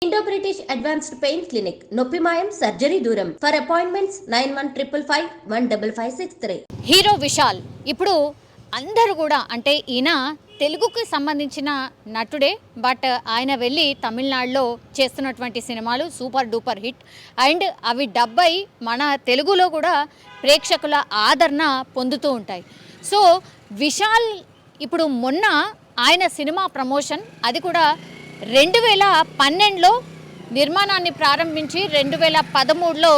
Indo British advanced pain clinic నొప్పి మాయం surgery దూరం ఫర్ అపాయింట్మెంట్స్ 9155515563. హీరో విశాల్ ఇప్పుడు అందరూ కూడా అంటే ఈయన తెలుగుకి సంబంధించిన నటుడే, బట్ ఆయన వెళ్ళి తమిళనాడులో చేస్తున్నటువంటి సినిమాలు సూపర్ డూపర్ హిట్ అండ్ అవి డబ్బై మన తెలుగులో కూడా ప్రేక్షకుల ఆదరణ పొందుతూ ఉంటాయి. సో విశాల్ ఇప్పుడు మొన్న ఆయన సినిమా ప్రమోషన్ అది కూడా 2012లో నిర్మాణాన్ని ప్రారంభించి 2013లో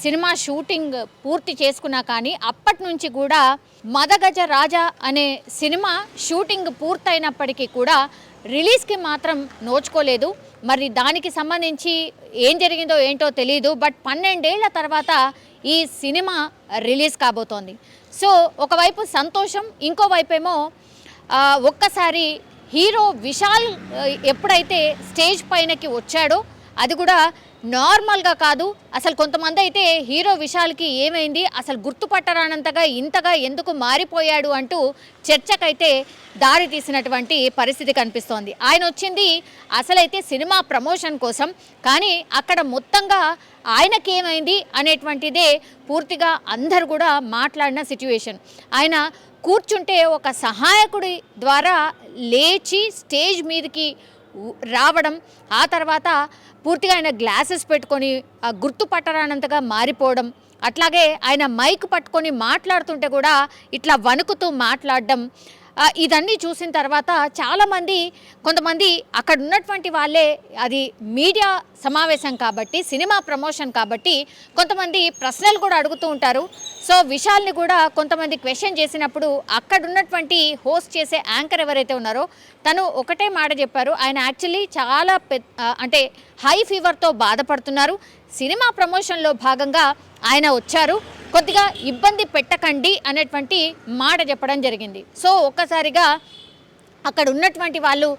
సినిమా షూటింగ్ పూర్తి చేసుకున్నా కానీ అప్పటి నుంచి కూడా మదగజ రాజా అనే సినిమా షూటింగ్ పూర్తయినప్పటికీ కూడా రిలీజ్కి మాత్రం నోచుకోలేదు. మరి దానికి సంబంధించి ఏం జరిగిందో ఏంటో తెలియదు, బట్ 12 ఏళ్ల తర్వాత ఈ సినిమా రిలీజ్ కాబోతోంది. సో ఒకవైపు సంతోషం, ఇంకోవైపు ఏమో ఒక్కసారి హీరో విశాల్ ఎప్పుడైతే స్టేజ్ పైనకి వచ్చాడో అది కూడా నార్మల్గా కాదు. అసలు కొంతమంది అయితే హీరో విశాల్కి ఏమైంది, అసలు గుర్తుపట్టరానంతగా ఇంతగా ఎందుకు మారిపోయాడు అంటూ చర్చకైతే దారి తీసినటువంటి పరిస్థితి కనిపిస్తోంది. ఆయన వచ్చింది అసలైతే సినిమా ప్రమోషన్ కోసం, కానీ అక్కడ మొత్తంగా ఆయనకి ఏమైంది అనేటువంటిదే పూర్తిగా అందరు కూడా మాట్లాడిన సిచ్యువేషన్. ఆయన కూర్చుంటే ఒక సహాయకుడి ద్వారా లేచి స్టేజ్ మీదకి రావడం, ఆ తర్వాత పూర్తిగా ఆయన గ్లాసెస్ పెట్టుకొని గుర్తుపట్టరానంతగా మారిపోవడం, అట్లాగే ఆయన మైక్ పట్టుకొని మాట్లాడుతుంటే కూడా ఇట్లా వణుకుతూ మాట్లాడడం, ఇదన్నీ చూసిన తర్వాత చాలామంది కొంతమంది అక్కడ ఉన్నటువంటి వాళ్ళే, అది మీడియా సమావేశం కాబట్టి సినిమా ప్రమోషన్ కాబట్టి కొంతమంది ప్రశ్నలు కూడా అడుగుతూ ఉంటారు. సో విశాల్ని కూడా కొంతమంది క్వశ్చన్ చేసినప్పుడు అక్కడ ఉన్నటువంటి హోస్ట్ చేసే యాంకర్ ఎవరైతే ఉన్నారో తను ఒకటే మాట చెప్పారు, ఆయన యాక్చువల్లీ చాలా అంటే హై ఫీవర్తో బాధపడుతున్నారు, సినిమా ప్రమోషన్లో భాగంగా ఆయన వచ్చారు, కొద్దిగా ఇబ్బంది పెట్టకండి అనేటువంటి మాట చెప్పడం జరిగింది. సో ఒక్కసారిగా అక్కడ ఉన్నటువంటి వాళ్ళు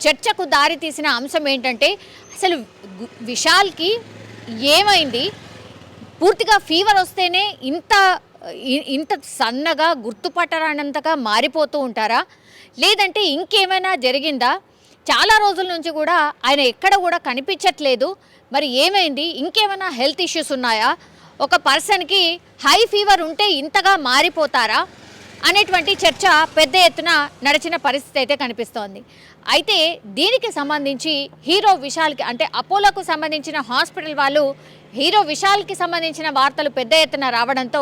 చర్చకు దారి తీసిన అంశం ఏంటంటే అసలు విశాల్కి ఏమైంది, పూర్తిగా ఫీవర్ వస్తేనే ఇంత సన్నగా గుర్తుపట్టరానంతగా మారిపోతూ ఉంటారా, లేదంటే ఇంకేమైనా జరిగిందా, చాలా రోజుల నుంచి కూడా ఆయన ఎక్కడ కూడా కనిపించట్లేదు, మరి ఏమైంది, ఇంకేమైనా హెల్త్ ఇష్యూస్ ఉన్నాయా, ఒక పర్సన్కి హై ఫీవర్ ఉంటే ఇంతగా మారిపోతారా అనేటువంటి చర్చ పెద్ద ఎత్తున నడిచిన పరిస్థితి అయితే కనిపిస్తోంది. అయితే దీనికి సంబంధించి హీరో విశాల్కి అంటే అపోలోకు సంబంధించిన హాస్పిటల్ వాళ్ళు హీరో విశాల్కి సంబంధించిన వార్తలు పెద్ద ఎత్తున రావడంతో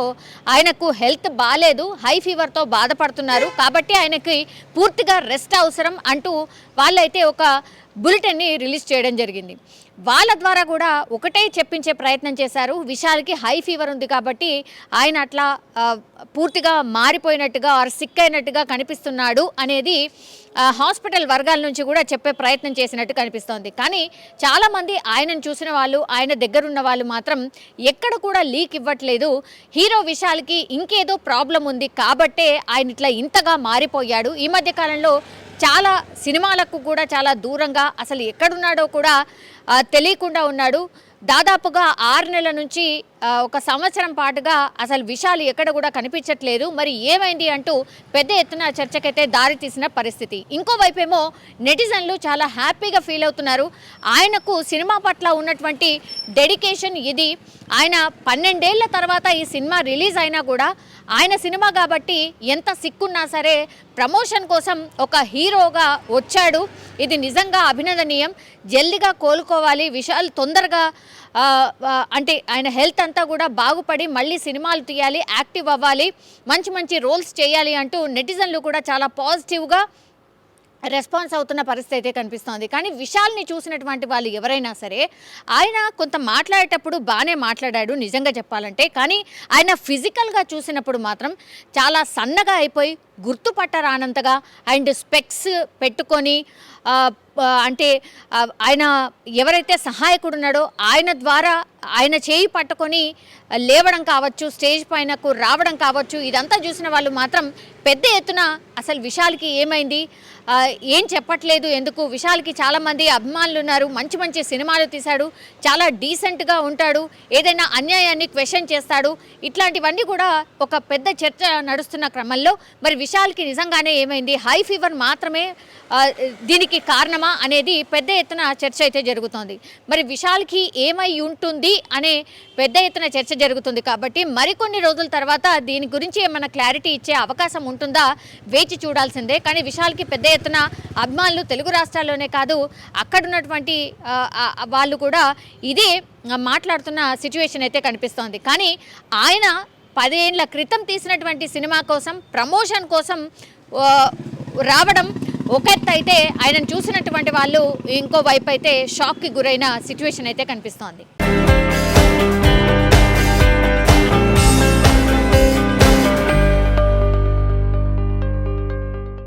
ఆయనకు హెల్త్ బాగాలేదు, హై ఫీవర్తో బాధపడుతున్నారు, కాబట్టి ఆయనకి పూర్తిగా రెస్ట్ అవసరం అంటూ వాళ్ళైతే ఒక బులెటిన్ని రిలీజ్ చేయడం జరిగింది. వాళ్ళ ద్వారా కూడా ఒకటే చెప్పించే ప్రయత్నం చేశారు, విశాల్కి హై ఫీవర్ ఉంది కాబట్టి ఆయన అట్లా పూర్తిగా మారిపోయినట్టుగా ఆర్ సిక్ అయినట్టుగా కనిపిస్తున్నాడు అనేది హాస్పిటల్ వర్గాల నుంచి కూడా చెప్పే ప్రయత్నం చేసినట్టు కనిపిస్తోంది. కానీ చాలామంది ఆయనను చూసిన వాళ్ళు, ఆయన దగ్గరున్న వాళ్ళు మాత్రం ఎక్కడ కూడా లీక్ ఇవ్వట్లేదు, హీరో విశాల్కి ఇంకేదో ప్రాబ్లం ఉంది కాబట్టే ఆయన ఇట్లా ఇంతగా మారిపోయాడు, ఈ మధ్య కాలంలో చాలా సినిమాలకు కూడా చాలా దూరంగా అసలు ఎక్కడున్నాడో కూడా తెలియకుండా ఉన్నాడు, దాదాపుగా 6 నెలల నుంచి 1 సంవత్సరం పాటుగా అసలు విశాల్ ఎక్కడ కూడా కనిపించట్లేదు, మరి ఏమైంది అంటూ పెద్ద ఎత్తున చర్చకైతే దారి తీసిన పరిస్థితి. ఇంకోవైపు ఏమో నెటిజన్లు చాలా హ్యాపీగా ఫీల్ అవుతున్నారు, ఆయనకు సినిమా పట్ల ఉన్నటువంటి డెడికేషన్ ఇది, ఆయన 12 ఏళ్ల తర్వాత ఈ సినిమా రిలీజ్ అయినా కూడా ఆయన సినిమా కాబట్టి ఎంత సిక్కున్నా సరే ప్రమోషన్ కోసం ఒక హీరోగా వచ్చాడు, ఇది నిజంగా అభినందనీయం, జల్దిగా కోలుకోవాలి విశాల్, తొందరగా అంటే ఆయన హెల్త్ అంతా కూడా బాగుపడి మళ్ళీ సినిమాలు తీయాలి, యాక్టివ్ అవ్వాలి, మంచి మంచి రోల్స్ చేయాలి అంటూ నెటిజన్లు కూడా చాలా పాజిటివ్గా రెస్పాన్స్ అవుతున్న పరిస్థితి అయితే కనిపిస్తోంది. కానీ విశాల్ని చూసినటువంటి వాళ్ళు ఎవరైనా సరే ఆయన కొంత మాట్లాడేటప్పుడు బాగానే మాట్లాడాడు నిజంగా చెప్పాలంటే, కానీ ఆయన ఫిజికల్గా చూసినప్పుడు మాత్రం చాలా సన్నగా అయిపోయి గుర్తుపట్టరానంతగా అండ్ స్పెక్స్ పెట్టుకొని అంటే ఆయన ఎవరైతే సహాయకుడు ఉన్నాడో ఆయన ద్వారా ఆయన చేయి పట్టుకొని లేవడం కావచ్చు, స్టేజ్ పైనకు రావడం కావచ్చు, ఇదంతా చూసిన వాళ్ళు మాత్రం పెద్ద ఎత్తున అసలు విశాల్కి ఏమైంది, ఏం చెప్పట్లేదు ఎందుకు, విశాల్కి చాలామంది అభిమానులు ఉన్నారు, మంచి మంచి సినిమాలు తీశాడు, చాలా డీసెంట్గా ఉంటాడు, ఏదైనా అన్యాయాన్ని క్వశ్చన్ చేస్తాడు, ఇట్లాంటివన్నీ కూడా ఒక పెద్ద చర్చ నడుస్తున్న క్రమంలో మరి విశాల్కి నిజంగానే ఏమైంది, హై ఫీవర్ మాత్రమే దీనికి కారణమా అనేది పెద్ద ఎత్తున చర్చ అయితే జరుగుతోంది. మరి విశాల్కి ఏమై ఉంటుంది అనే పెద్ద ఎత్తున చర్చ జరుగుతుంది కాబట్టి మరికొన్ని రోజుల తర్వాత దీని గురించి ఏమైనా క్లారిటీ ఇచ్చే అవకాశం ఉంటుందా వేచి చూడాల్సిందే. కానీ విశాల్కి పెద్ద ఎత్తున అభిమానులు తెలుగు రాష్ట్రాల్లోనే కాదు అక్కడ ఉన్నటువంటి వాళ్ళు కూడా ఇదే మాట్లాడుతున్న సిచ్యువేషన్ అయితే కనిపిస్తోంది. కానీ ఆయన 10 ఏళ్ల క్రితం తీసినటువంటి సినిమా కోసం ప్రమోషన్ కోసం రావడం ఒక ఎత్తు అయితే ఆయనను చూసినటువంటి వాళ్ళు ఇంకో వైపు అయితే షాక్కి గురైన సిచ్యువేషన్ అయితే కనిపిస్తోంది.